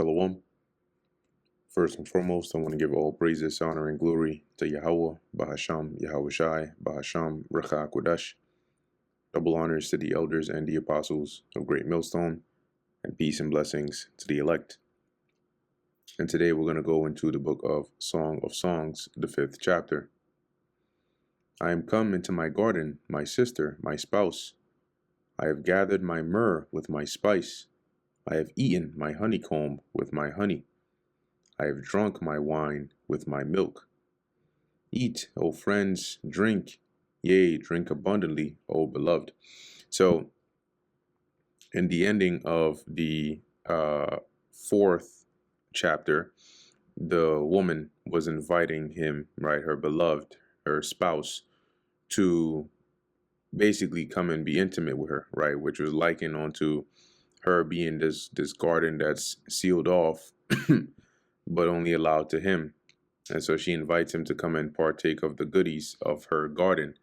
Shalom. First and foremost, I want to give all praises, honor, and glory to Yahweh, Bahasham, Yahweh Shai, Bahasham, Racha Kodash. Double honors to the elders and the apostles of Great Millstone, and peace and blessings to the elect. And today we're going to go into the book of Song of Songs, the 5th chapter. I am come into my garden, my sister, my spouse. I have gathered my myrrh with my spice. I have eaten my honeycomb with my honey. I have drunk my wine with my milk. Eat, O friends, drink, yea, drink abundantly, O beloved. So, in the ending of the 4th chapter, the woman was inviting him, right, her beloved, her spouse, to basically come and be intimate with her, right, which was likened onto her being this garden that's sealed off, but only allowed to him. And so she invites him to come and partake of the goodies of her garden.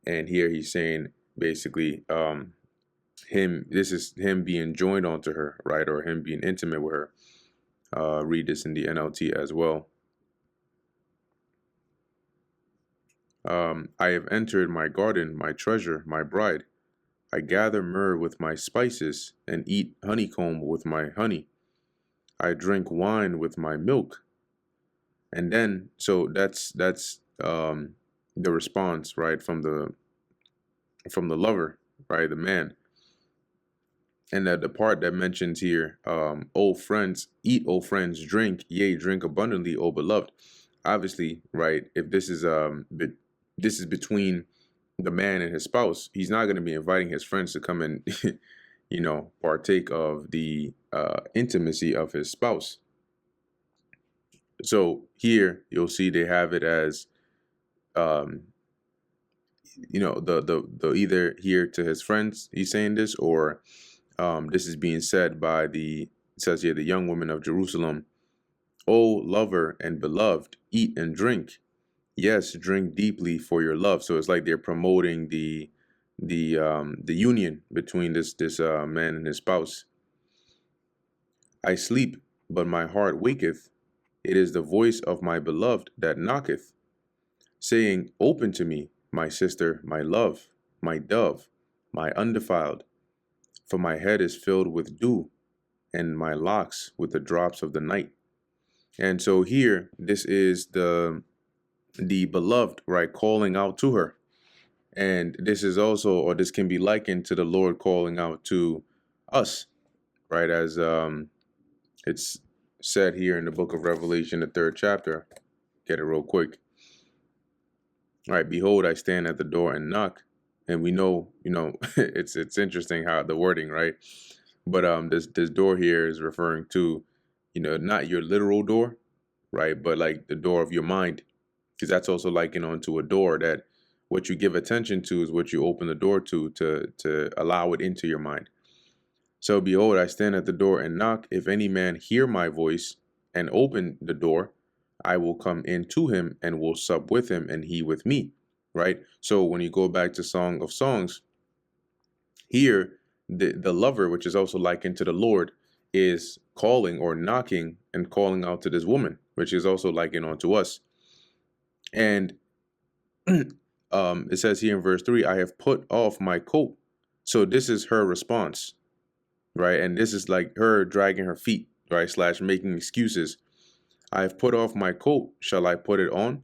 And here he's saying basically this is him being joined onto her, right, or him being intimate with her. Read this in the NLT as well. I have entered my garden, my treasure, my bride. I gather myrrh with my spices and eat honeycomb with my honey. I drink wine with my milk. And then, so that's the response, right, from the lover, right, the man. And that the part that mentions here, O friends, eat, O friends, drink, yea, drink abundantly, O beloved. Obviously, right, if this is between the man and his spouse, he's not going to be inviting his friends to come and partake of the intimacy of his spouse. So here you'll see they have it as the either here to his friends he's saying this, or this is being said by it says here, the young women of Jerusalem. O lover and beloved, eat and drink. Yes, drink deeply for your love. So it's like they're promoting the union between this man and his spouse. I sleep, but my heart waketh. It is the voice of my beloved that knocketh, saying, Open to me, my sister, my love, my dove, my undefiled. For my head is filled with dew, and my locks with the drops of the night. And so here, this is the beloved, right, calling out to her. And this is also, or this can be likened to the Lord calling out to us, right, as it's said here in the book of Revelation, the 3rd chapter. Get it real quick. All right, behold, I stand at the door and knock. And we know, it's interesting how the wording, right? But this door here is referring to, not your literal door, right, but like the door of your mind, because that's also likened onto a door, that what you give attention to is what you open the door to allow it into your mind. So behold, I stand at the door and knock. If any man hear my voice and open the door, I will come in to him and will sup with him and he with me, right? So when you go back to Song of Songs, here the lover, which is also likened to the Lord, is calling or knocking and calling out to this woman, which is also likened unto us. And it says here in verse 3, I have put off my coat. So this is her response, right? And this is like her dragging her feet, right, / making excuses. I have put off my coat. Shall I put it on?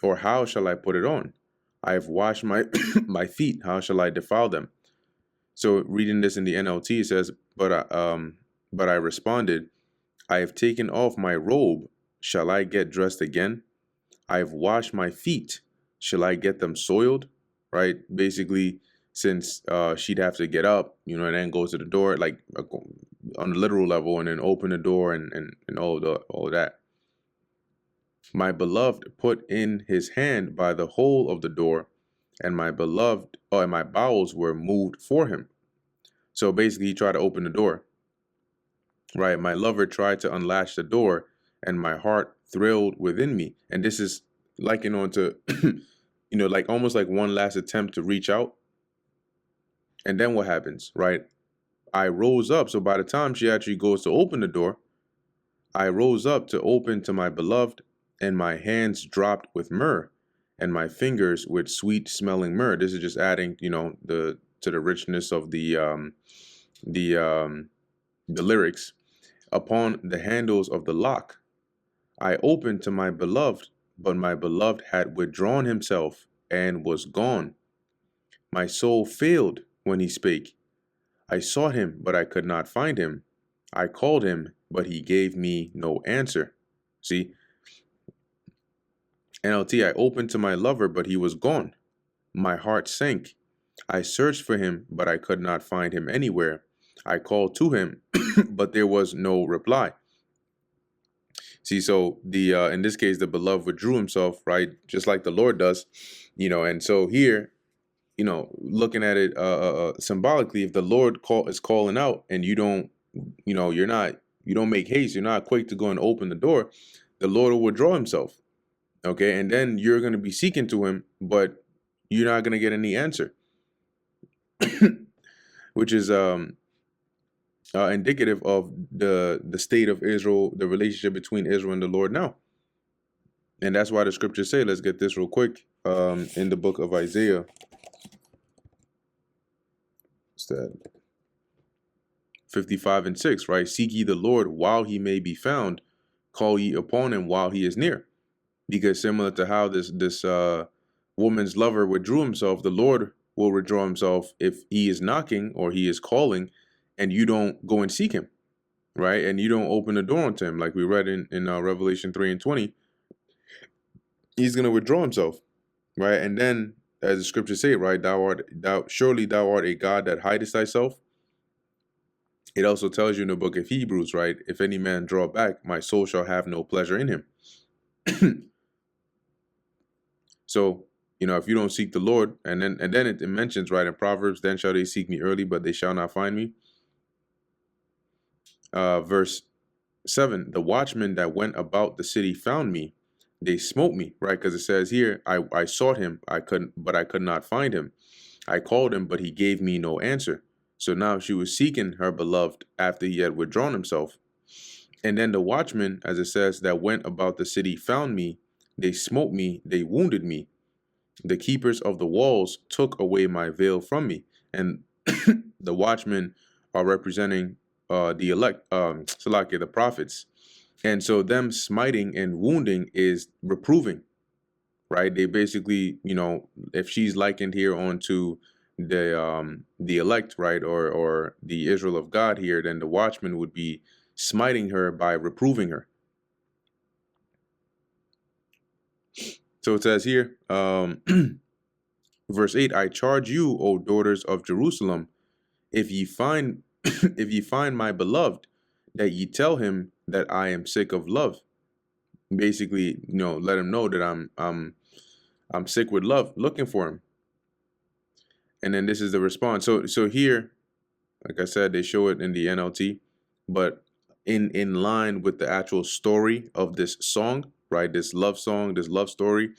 Or how shall I put it on? I have washed my my feet. How shall I defile them? So reading this in the NLT, it says, but I responded, I have taken off my robe. Shall I get dressed again? I have washed my feet. Shall I get them soiled? Right? Basically, since she'd have to get up, and then go to the door, like on the literal level, and then open the door and all that. My beloved put in his hand by the hole of the door, and my bowels were moved for him. So basically, he tried to open the door, right? My lover tried to unlatch the door, and my heart thrilled within me. And this is likened on to, like almost like one last attempt to reach out. And then what happens, right? I rose up. So by the time she actually goes to open the door, I rose up to open to my beloved, and my hands dropped with myrrh, and my fingers with sweet smelling myrrh. This is just adding, the to the richness of the the lyrics. Upon the handles of the lock, I opened to my beloved, but my beloved had withdrawn himself and was gone. My soul failed when he spake. I sought him, but I could not find him. I called him, but he gave me no answer. See, NLT, I opened to my lover, but he was gone. My heart sank. I searched for him, but I could not find him anywhere. I called to him, but there was no reply. See, so the in this case, the beloved withdrew himself, right, just like the Lord does, and so here, looking at it symbolically, if the Lord is calling out and you don't, you don't make haste, you're not quick to go and open the door, the Lord will withdraw himself. Okay, and then you're going to be seeking to him, but you're not going to get any answer, which is indicative of the state of Israel, the relationship between Israel and the Lord now. And that's why the scriptures say, let's get this real quick, in the book of Isaiah. What's that? 55:6, right? Seek ye the Lord while he may be found, call ye upon him while he is near. Because similar to how this woman's lover withdrew himself, the Lord will withdraw himself if he is knocking or he is calling and you don't go and seek him, right? And you don't open the door unto him, like we read in Revelation 3:20. He's going to withdraw himself, right? And then, as the scriptures say, right, surely thou art a God that hidest thyself. It also tells you in the book of Hebrews, right, if any man draw back, my soul shall have no pleasure in him. So, if you don't seek the Lord, and then it mentions, right, in Proverbs, then shall they seek me early, but they shall not find me. Verse 7, the watchmen that went about the city found me. They smote me, right? Because it says here, I sought him, but I could not find him. I called him, but he gave me no answer. So now she was seeking her beloved after he had withdrawn himself. And then the watchmen, as it says, that went about the city found me. They smote me, they wounded me. The keepers of the walls took away my veil from me. And the watchmen are representing the elect, Salakia, the prophets. And so them smiting and wounding is reproving, right? They basically, if she's likened here onto the elect, right, or the Israel of God here, then the watchman would be smiting her by reproving her. So it says here, verse 8, I charge you, O daughters of Jerusalem, if ye find if ye find my beloved, that ye tell him that I am sick of love. Basically, let him know that I'm sick with love, looking for him. And then this is the response. So here, like I said, they show it in the NLT, but in line with the actual story of this song, right? This love song, this love story.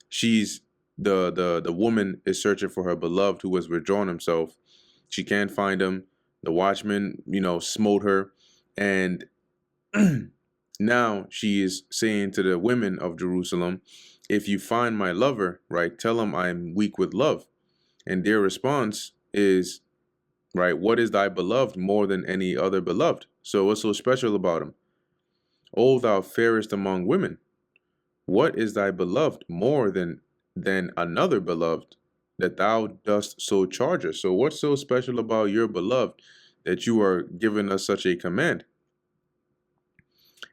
She's the woman is searching for her beloved who has withdrawn himself. She can't find him. The watchman, smote her, and now she is saying to the women of Jerusalem, if you find my lover, right, tell him I'm weak with love. And their response is, right, what is thy beloved more than any other beloved? So what's so special about him? O thou fairest among women, what is thy beloved more than another beloved, that thou dost so charge us? So what's so special about your beloved that you are giving us such a command?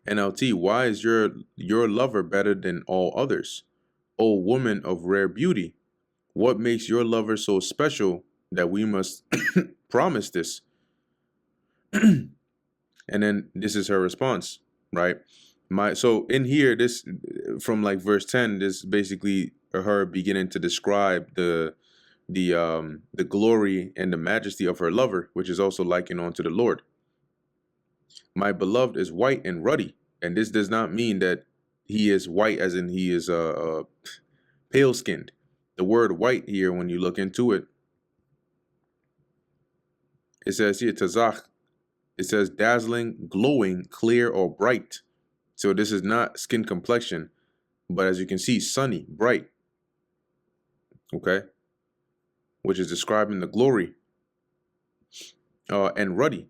NLT, why is your lover better than all others? O woman of rare beauty, what makes your lover so special that we must promise this? And then this is her response, right? So in here, this from like verse 10, this basically her beginning to describe the glory and the majesty of her lover, which is also likened unto the Lord. My beloved is white and ruddy, and this does not mean that he is white as in he is pale skinned. The word white here, when you look into it, it says here tazach, It says dazzling, glowing, clear, or bright. So this is not skin complexion, but as you can see, sunny, bright. Okay, which is describing the glory. And ruddy.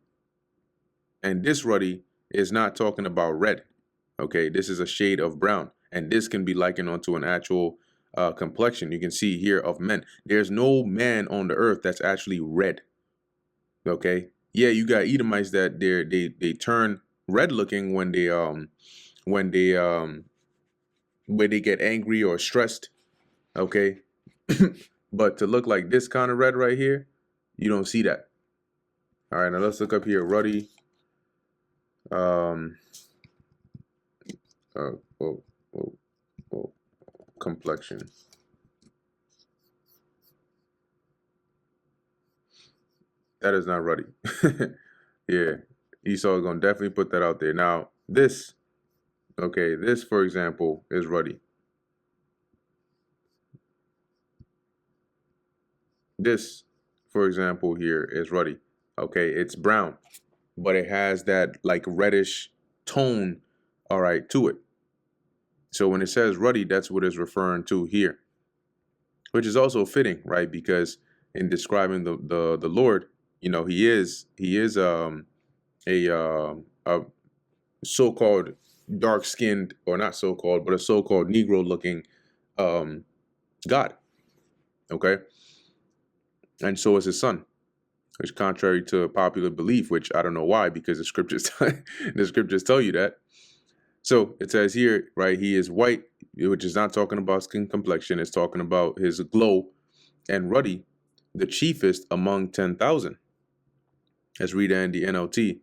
And this ruddy is not talking about red. Okay, this is a shade of brown. And this can be likened onto an actual complexion. You can see here of men. There's no man on the earth that's actually red. Okay. Yeah, you got Edomites that they turn red looking when they when they get angry or stressed. Okay. But to look like this kind of red right here, you don't see that. All right, now let's look up here. Ruddy. Oh, oh, oh, complexion. That is not ruddy. Yeah, Esau is gonna definitely put that out there. Now this, okay, this for example is ruddy. This, for example, here is ruddy. Okay, it's brown, but it has that like reddish tone, all right, to it. So when it says ruddy, that's what it's referring to here, which is also fitting, right? Because in describing the Lord, you know, he is a so-called dark-skinned, or not so-called, but a so-called Negro-looking God. Okay, and so is his son, which contrary to popular belief, which I don't know why, because the scriptures the scriptures tell you that. So it says here, right, he is white, which is not talking about skin complexion. It's talking about his glow, and ruddy, the chiefest among 10,000. Let's read that in the NLT.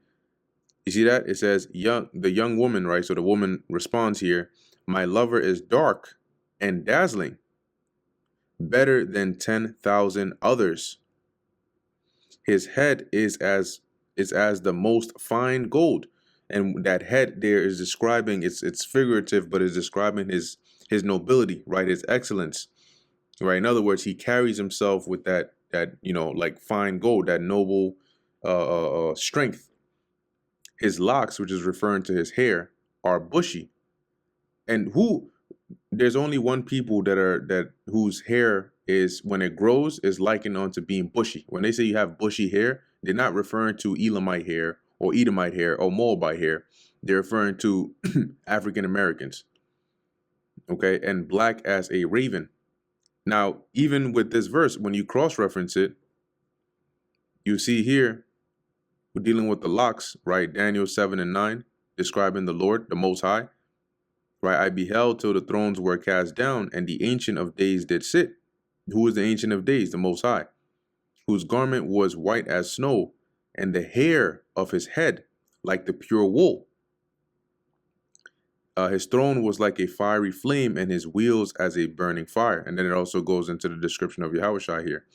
You see that? It says, the young woman, right? So the woman responds here, my lover is dark and dazzling, better than 10,000 others. His head is as the most fine gold. And that head there is describing, it's figurative, but it's describing his nobility, right? His excellence, right? In other words, he carries himself with that you know, like fine gold, that noble strength. His locks, which is referring to his hair, are bushy. And there's only one people that whose hair is, when it grows, is likened on to being bushy. When they say you have bushy hair, they're not referring to Elamite hair or Edomite hair or Moabite hair. They're referring to African Americans. Okay, and black as a raven. Now, even with this verse, when you cross-reference it, you see here, we're dealing with the locks, right? Daniel 7 and 9, describing the Lord, the Most High. Right, I beheld till the thrones were cast down, and the Ancient of Days did sit. Who is the Ancient of Days? The Most High, whose garment was white as snow, and the hair of his head like the pure wool. His throne was like a fiery flame, and his wheels as a burning fire. And then it also goes into the description of Yahushua here.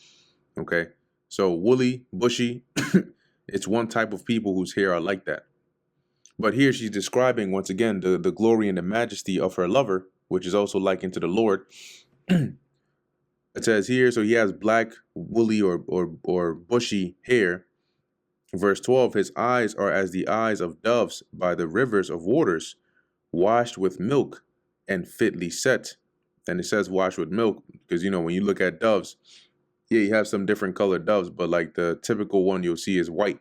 Okay, so woolly, bushy, it's one type of people whose hair are like that. But here she's describing, once again, the glory and the majesty of her lover, which is also likened to the Lord. It says here, so he has black, woolly, or bushy hair. Verse 12, his eyes are as the eyes of doves by the rivers of waters, washed with milk and fitly set. And it says washed with milk because, you know, when you look at doves, yeah, you have some different colored doves, but like the typical one you'll see is white.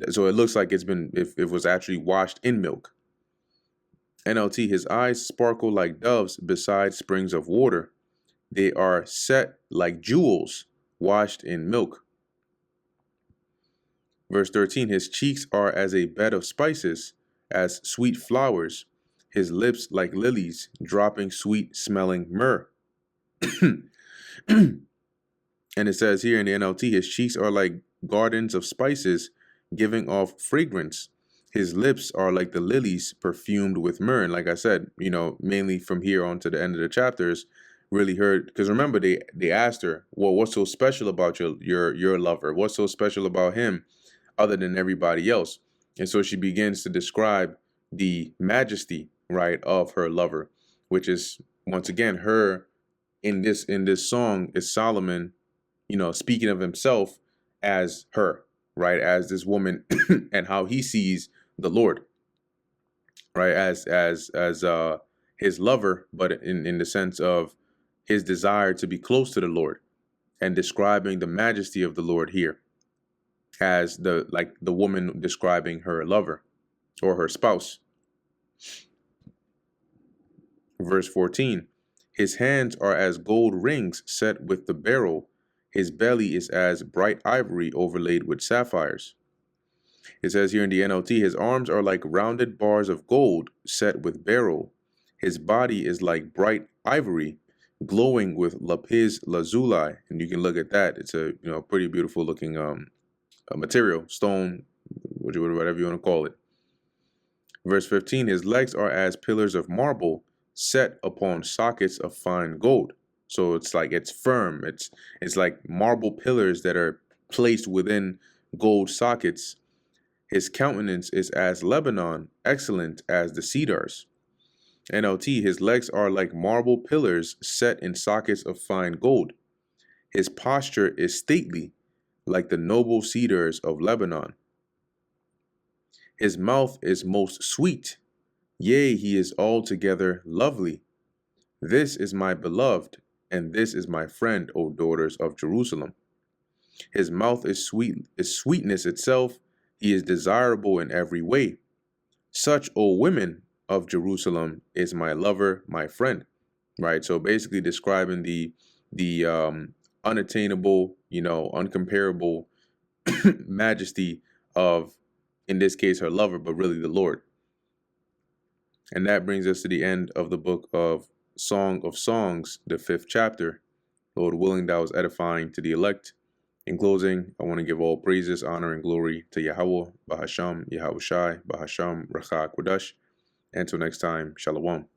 So it looks like it's been, if it was actually washed in milk. NLT, his eyes sparkle like doves beside springs of water. They are set like jewels washed in milk. Verse 13, his cheeks are as a bed of spices, as sweet flowers, his lips like lilies, dropping sweet smelling myrrh. And it says here in the NLT, his cheeks are like gardens of spices, giving off fragrance. His lips are like the lilies perfumed with myrrh. And like I said, you know, mainly from here on to the end of the chapters, really heard, because remember they asked her, well, what's so special about your lover? What's so special about him other than everybody else? And so she begins to describe the majesty, right, of her lover, which is once again her in this song is Solomon, you know, speaking of himself as her. right, as this woman and how he sees the Lord, right, as his lover, but in the sense of his desire to be close to the Lord, and describing the majesty of the Lord here as the woman describing her lover or her spouse. Verse 14, his hands are as gold rings set with the beryl. His belly is as bright ivory overlaid with sapphires. It says here in the NLT, his arms are like rounded bars of gold set with beryl. His body is like bright ivory, glowing with lapis lazuli. And you can look at that. It's a pretty beautiful looking material, stone, whatever you want to call it. Verse 15, his legs are as pillars of marble set upon sockets of fine gold. So it's firm. It's like marble pillars that are placed within gold sockets. His countenance is as Lebanon, excellent as the cedars. NLT, his legs are like marble pillars set in sockets of fine gold. His posture is stately, like the noble cedars of Lebanon. His mouth is most sweet, yea, he is altogether lovely. This is my beloved, and this is my friend, O daughters of Jerusalem. His mouth is sweetness itself, he is desirable in every way. Such, O women of Jerusalem, is my lover, my friend. Right? So basically describing the unattainable, uncomparable majesty of, in this case, her lover, but really the Lord. And that brings us to the end of the book of Song of Songs, the 5th chapter. Lord willing, that was edifying to the elect. In closing, I want to give all praises, honor, and glory to Yahweh, Bahasham, Yahushai, Bahasham, Racha Kodash. Until next time, Shalom.